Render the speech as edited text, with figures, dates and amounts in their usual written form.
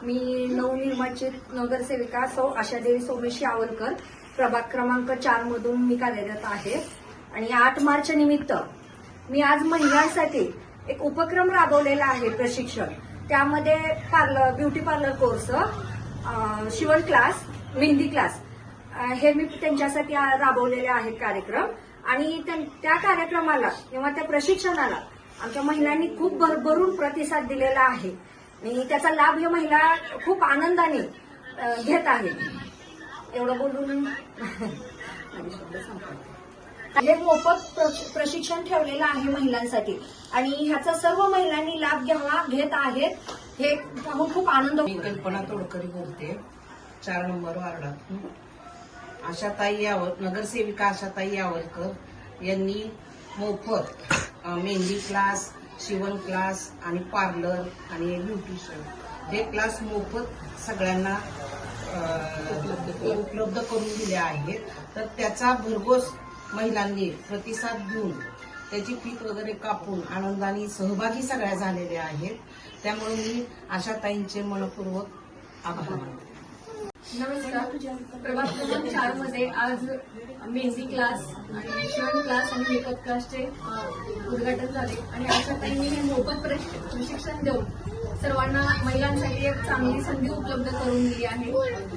मी नवनिर्वाचित नगरसेविका सौ आशादेवी सोमेश यावलकर प्रभाग क्रमांक 4 मधून मी कार्यरत आहे आणि 8 मार्च निमित्त मी आज महिलांसाठी एक उपक्रम राबवलेला आहे प्रशिक्षण. त्यामध्ये ब्युटी पार्लर कोर्स, शिवण क्लास, मेहंदी क्लास हे मी त्यांच्यासाठी राबवलेले आहेत कार्यक्रम. आणि त्या कार्यक्रमाला किंवा त्या प्रशिक्षणाला आमच्या महिलांनी खूप भरभरून प्रतिसाद दिलेला आहे आणि त्याचा लाभ या महिला खूप आनंदाने घेत आहेत. एवढं बोलून माझे शब्द संपले. हे मोफत प्रशिक्षण ठेवलेलं आहे महिलांसाठी आणि ह्याचा सर्व महिलांनी लाभ घेत आहेत. हे पाहून खूप आनंद होतो. मी कल्पना तोडकरी बोलते, 4 नंबर वार्डातून. आशाताई नगरसेविका आशाताई यावलकर यांनी मोफत मेहंदी क्लास, शिवण क्लास आणि पार्लर आणि ब्युटिशियन हे क्लास मोफत सगळ्यांना उपलब्ध करून दिले आहेत. तर त्याचा भरघोस महिलांनी प्रतिसाद देऊन त्याची फीत वगैरे कापून आनंदाने सहभागी सगळ्या झालेल्या आहेत. त्यामुळे मी आशाताईंचे मनपूर्वक आभार मानते. नमस्कार. प्रभाग क्रमांक 4 मध्ये आज मेहंदी क्लास आणि शिवण क्लास आणि मेकअप क्लासचे उद्घाटन झाले आणि आशाताईंनी हे मोफत प्रशिक्षण देऊन सर्वांना महिलांसाठी एक चांगली संधी उपलब्ध करून दिली आहे.